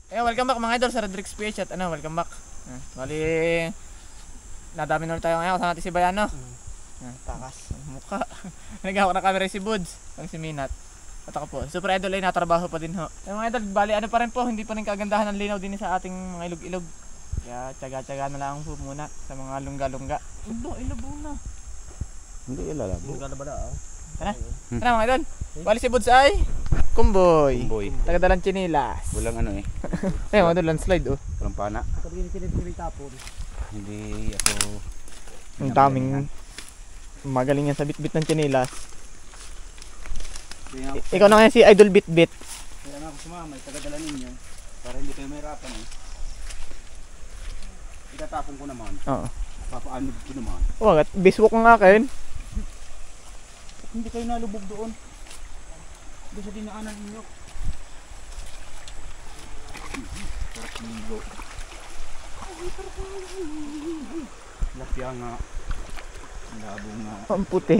Welcome back mga idol sa Rodrix PH at welcome back. Bali, nadami na ulit tayo ngayon kasama natin si Bayano. Takas, mukha. Nag-hawak na camera si Buds, ang si Minat. At ako po, super idol ay natrabaho pa din ho. Mga idol, bali pa rin po, hindi pa rin kagandahan ng linaw din sa ating mga ilog-ilog. Kaya tsaga-tsaga na lang po muna sa mga lungga-lungga. Ilabo na. Hindi ilalabo. Lungga na ba na Tara mga idol, bali si Buds ay Kumboy. Tagadalang chinilas. Walang ano eh. Mga idol, landslide oh. Walang pana. Tapon. Hindi ako... Ang daming magaling yan sa bit-bit ng chinilas. Ikaw na ngayon si Idol Bit-Bit. Kaya nga ako sumama, tagadala ninyo. Para hindi kayo mahirapan eh. Itatapon ko naman. Oo. Papaanod ko naman. Wag, biswok ng akin. Hindi kayo nalubog doon. Doon sa dinaanan ninyo. Sarap nilo. Lapya nga. Labo nga. Ang puti.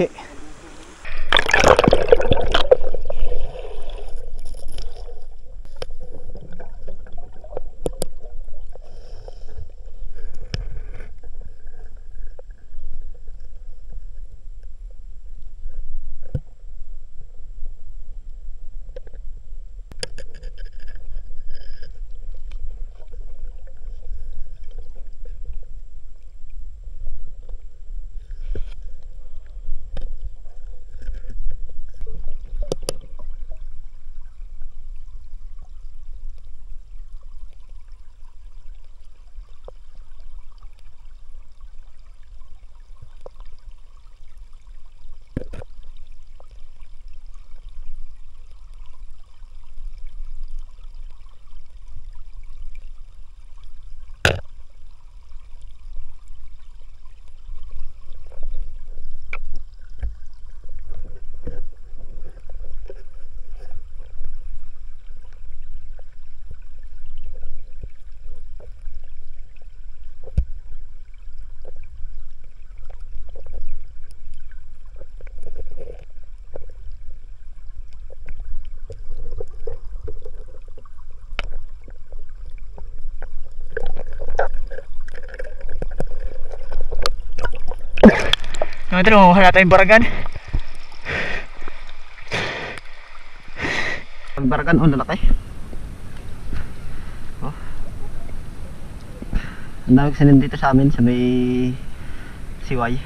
Ito na, makuha natin yung baragan. Ang baragan o lalaki. Oh. Ang dami kasanin dito sa amin sa may siway.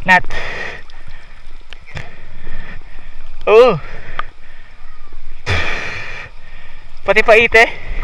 Nat. Oh. Pati paite.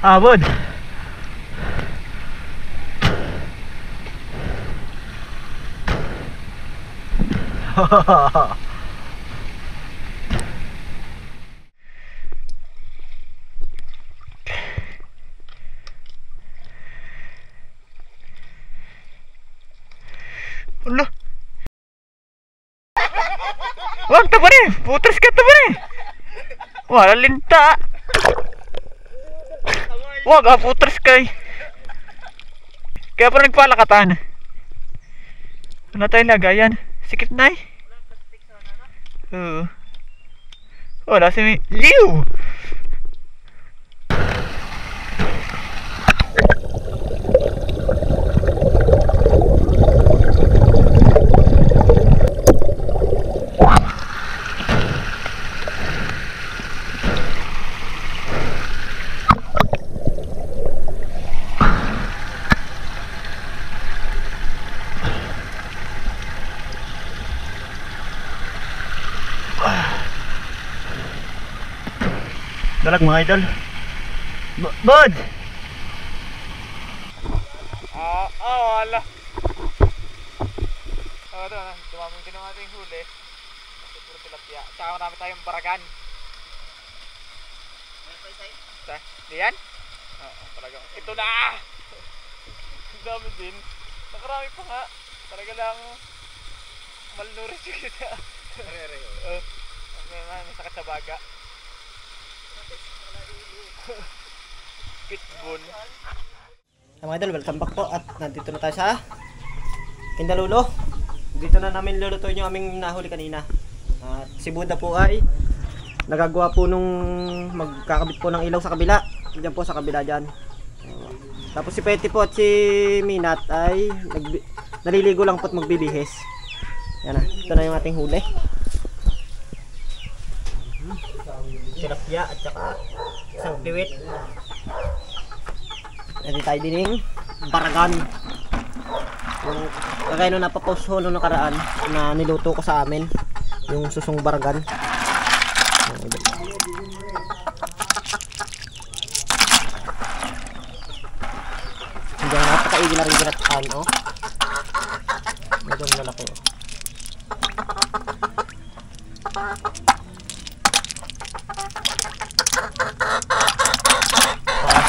Bud. Ulo. Wag ta pa rin. Putres ka ta pa rin. Wala linta. Wag putres kay. Kaya pa nagpalakatan. Wala tayong lagayan. Sikip na eh. Oo. Wala si Liu! Dalag mga idol. Bud! Wala. Ito na, dumaming din ang ating huli. Kasi puro tilapia. Tsaka marami tayong baragan. Sa? Diyan? Oo, talagang. Ito na! Ang dami din. Nakarami pa nga. Talaga lang malnourished yung kita. May sakit sa baga. Pitbull. Mga idol, welcome back po at nandito na tayo sa Kindalulo. Dito na namin lulutuin yung aming nahuli kanina. At si Buda po ay nagagawa po nung magkakabit po ng ilaw sa kabila. Diyan po sa kabila dyan. Tapos si Petty po at si Minat ay naliligo lang po at magbibihis. Yan na, ito na yung ating huli. Tilapia at saka isang piwit. Pwede tayo dining baragan. Yung kagaya nung napapost ho nung nakaraan na niluto ko sa amin, yung susong baragan. Hindi ang napakaigil na rin ginatan, oh. Medyo malaki, oh.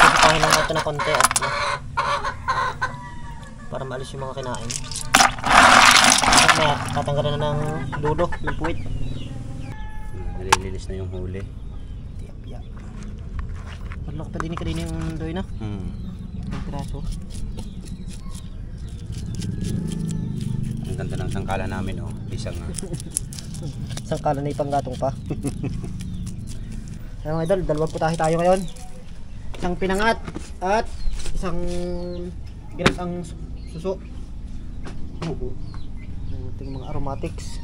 Sasikahin lang natin ng konti at para maalis yung mga kinain. At tatanggalin na ng dulo, yung puwit. Nalilinis na yung huli. Tilapia. Parang pa din kanina yung doy na. Ang piraso. Ang ganda ng sangkala namin, oh. Isang Sangkala na ipanggatong pa. Ay mga idol, dalawang putahe tayo ngayon. Isang pinangat at isang ginatang suso. Ang ating mga aromatics.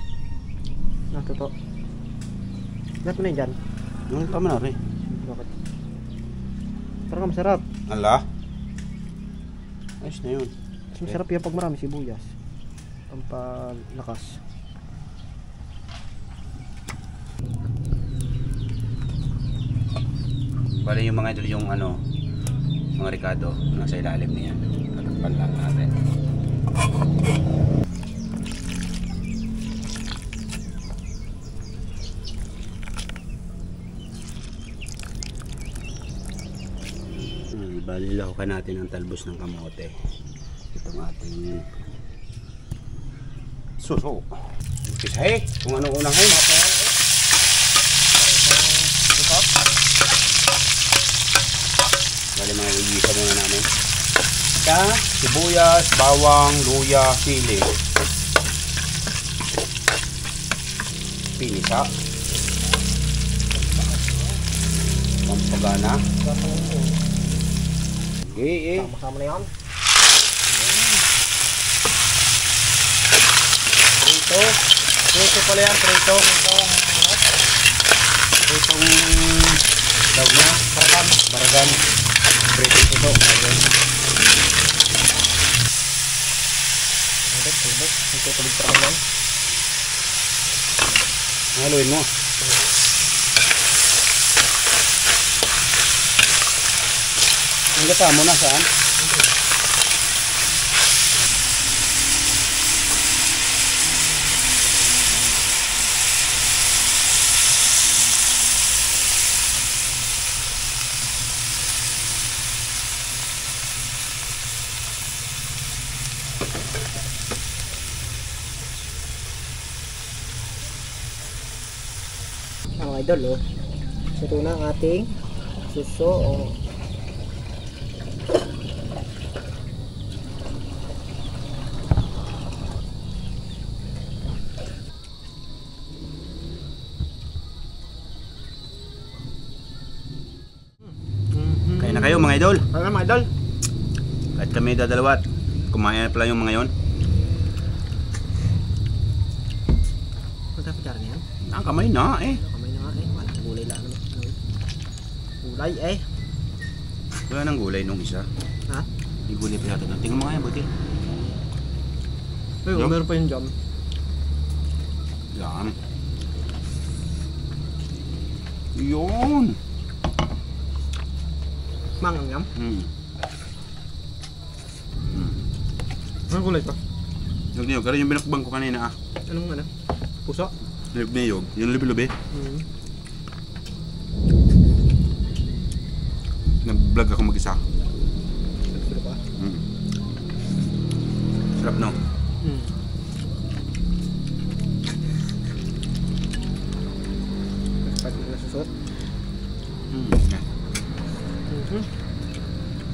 Natuto. Lahat mo na yun dyan. yung tama na rin. Bakit? Parang masarap. Ala? Ayos na yun. Mas masarap yan pag marami sibuyas. Pampalakas. Bali yung mga idol yung mga ricado nasa ilalim niyan. Tatakpan lang natin. Bali lahukan natin ang talbos ng kamote. Itong ating suso. Pisahe kung anong unang hay bali mga igisa muna namin. Sibuyas, bawang, luya, sili, pinisa, pampagana. Okay, Sama-sama na yan. Prito pala yan, prito. Pritong daw na, baragan. Prito ito. Ito tulig pa naman. Haluin mo. Ang gata mo na saan? Mga idol, oh. Ito na ang ating suso, oh. kayo mga idol. Ano mga idol? Kahit kami dadalawa at kumain na pala yung mga yon. Ano tayo kutsara niyan? Ang kamay na eh. Kamay na nga eh. Wala, gulay lang naman. Gulay eh. Wala nang gulay nung isa. Ha? May gulay pa yata doon. Tingnan mo nga yan, buti. Uy, Jam? meron pa yung jam. Yan. Yun. Mangang yam. Hmm. Anong gulay to? Niyog-niyog. Kaya yung binakbang ko kanina ah. Anong ano? Puso? Niyog-niyog. Yung lubi-lubi. Nag-vlog ako mag-isa. Sarap ba? Sarap no? Pati na susot. Yeah.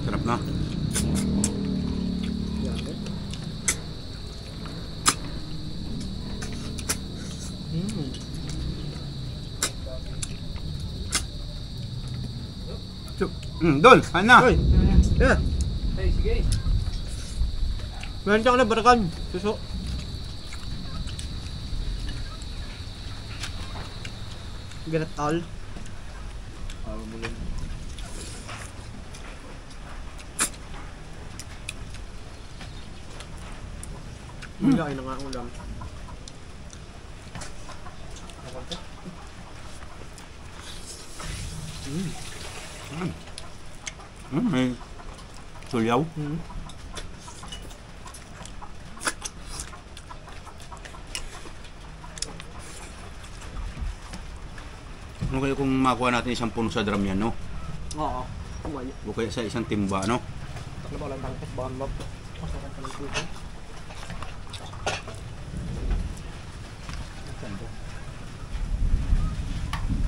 Sarap na. Grabe. Dol, kain na. Uy! Yeah! Hey, sige. Meron ka na barakan. Suso. Ganat all. Kain na nga ang ulam. May sulyaw. Ano kaya kung makuha natin isang puno sa drum yan, no? Oo. Kumain. O kaya sa isang timba, no? Takla ba lang tangkot ba ang map? Masarap pa ng puso.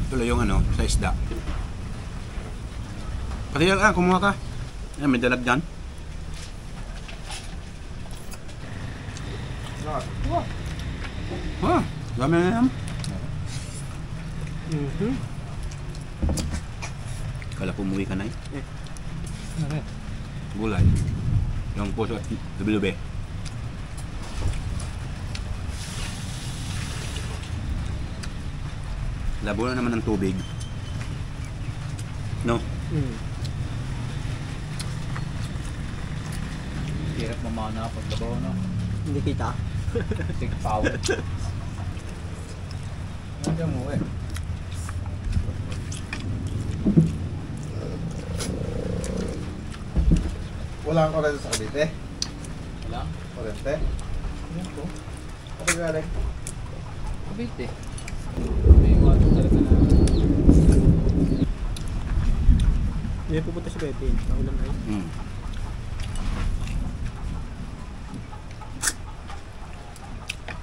Tuloy yung ano, sa isda. Pati yan, kumuha ka. Ayan, may dalag dyan. Dami na yan. Kala ko umuwi ka na eh. Gulay. Yung puso at lubi-lubi. Labo na naman ng tubig. No? Hirap mamana pag labaw na. Hindi kita. Take power. Nandiyan mo eh. Wala kang kurente sa Cavite? Wala. Kurente? Ano to? Ano galing? Kabit eh. May water talaga na. Hindi pupunta si Pepe. Naulan na yun.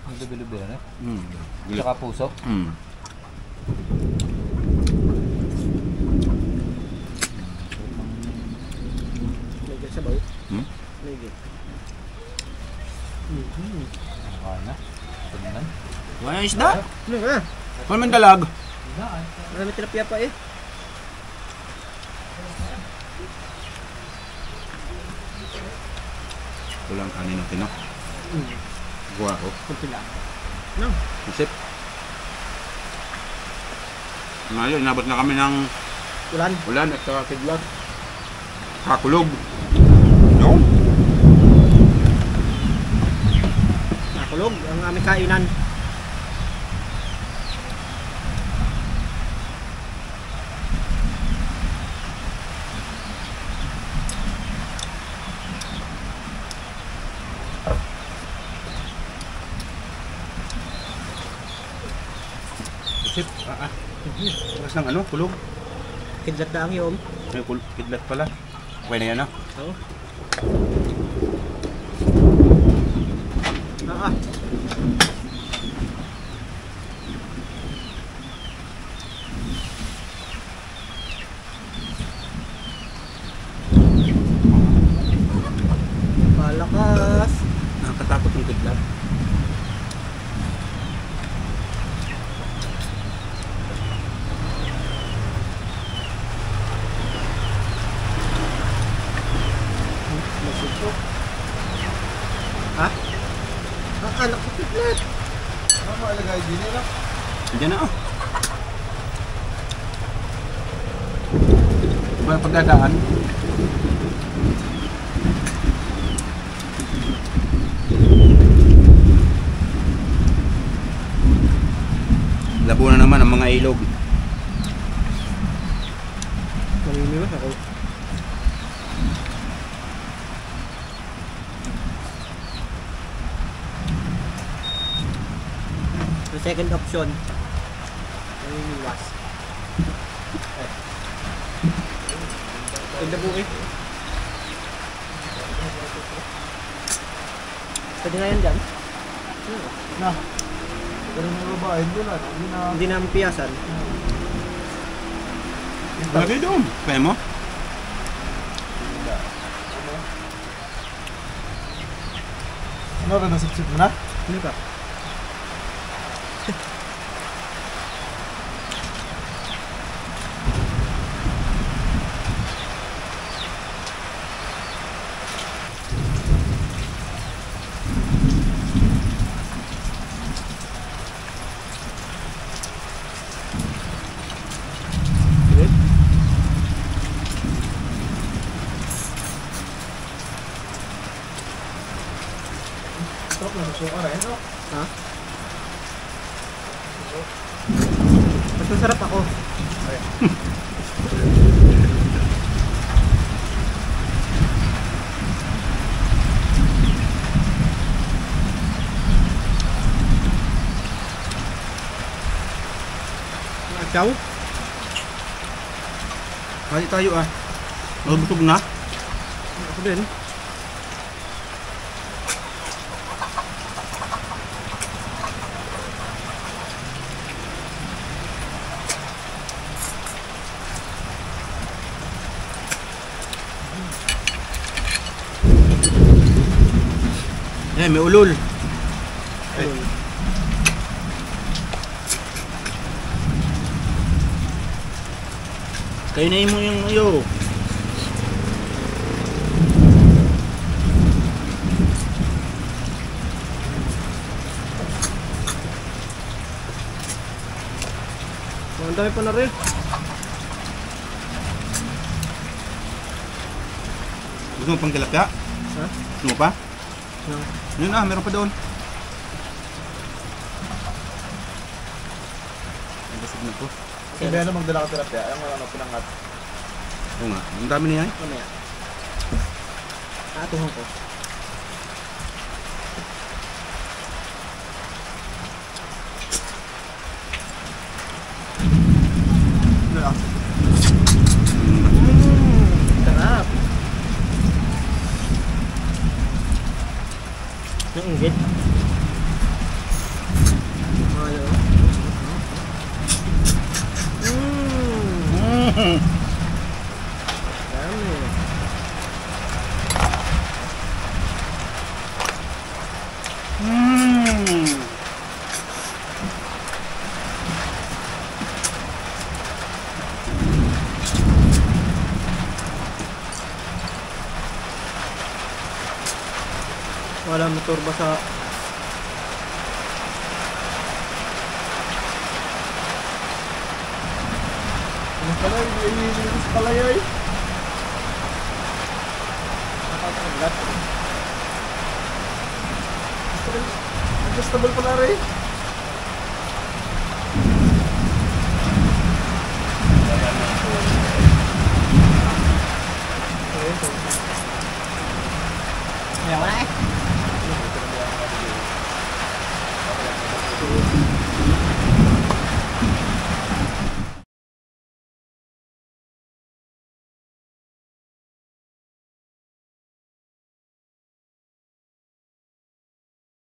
Ang lubi-lubi na eh. Mm. Tsaka puso. Mm. May gil sa baw. Hmm? May gil. Kaya na. Tignan. Wala yung isda? Ano nga? Wala man dalag. Marami tilapia pa eh. Walang kanin natin, no? Kuha ko. Kunti lang. No. Isip. Ngayon, inabot na kami ng Ulan. ulan at saka kidlat. Kakulog. Yun. Nakulog ang aming kainan. Isip. Lakas ng ano, kulog. Kidlat na ang yun. May kidlat pala. Okay na yan, no? Oo. Ah. Malakas. Nakakatakot yung kidlat. Ang anak ko piglet. Ano ko alagay din nila? Diyan na oh. Pagdadaan. Labo na naman ang mga ilog. Mamimiwas ako. The second option. Mamimiwas. Ganda po eh. Pwede nga yan dyan. Na. Pero may babae, hindi na. Hindi namin piyasan. Lagay doon. Kaya mo? Ano rin nasipsip mo na? Hindi pa. Stop na, susuka na yun, no? Ha? Mas masarap ako. Chow? Kaya tayo ah. Nabutog na. Ako din. Eh, may ulol. Kainin mo yung iyo. Ang dami pa na rin. Gusto mo pang tilapia? Ha? Gusto mo pa? No. Yun ah, meron pa doon. Ang basig na po. Kasi may ano magdala ka tilapia, yung ano pinangat. Oo nga, ang dami niya eh. Mamaya. Atuhan ko. Sarap. Ang inggit. Ano? Dami. Wala motor ba sa Ano pala, ilinis pala yun. Nakakagat. Adjustable pala rin.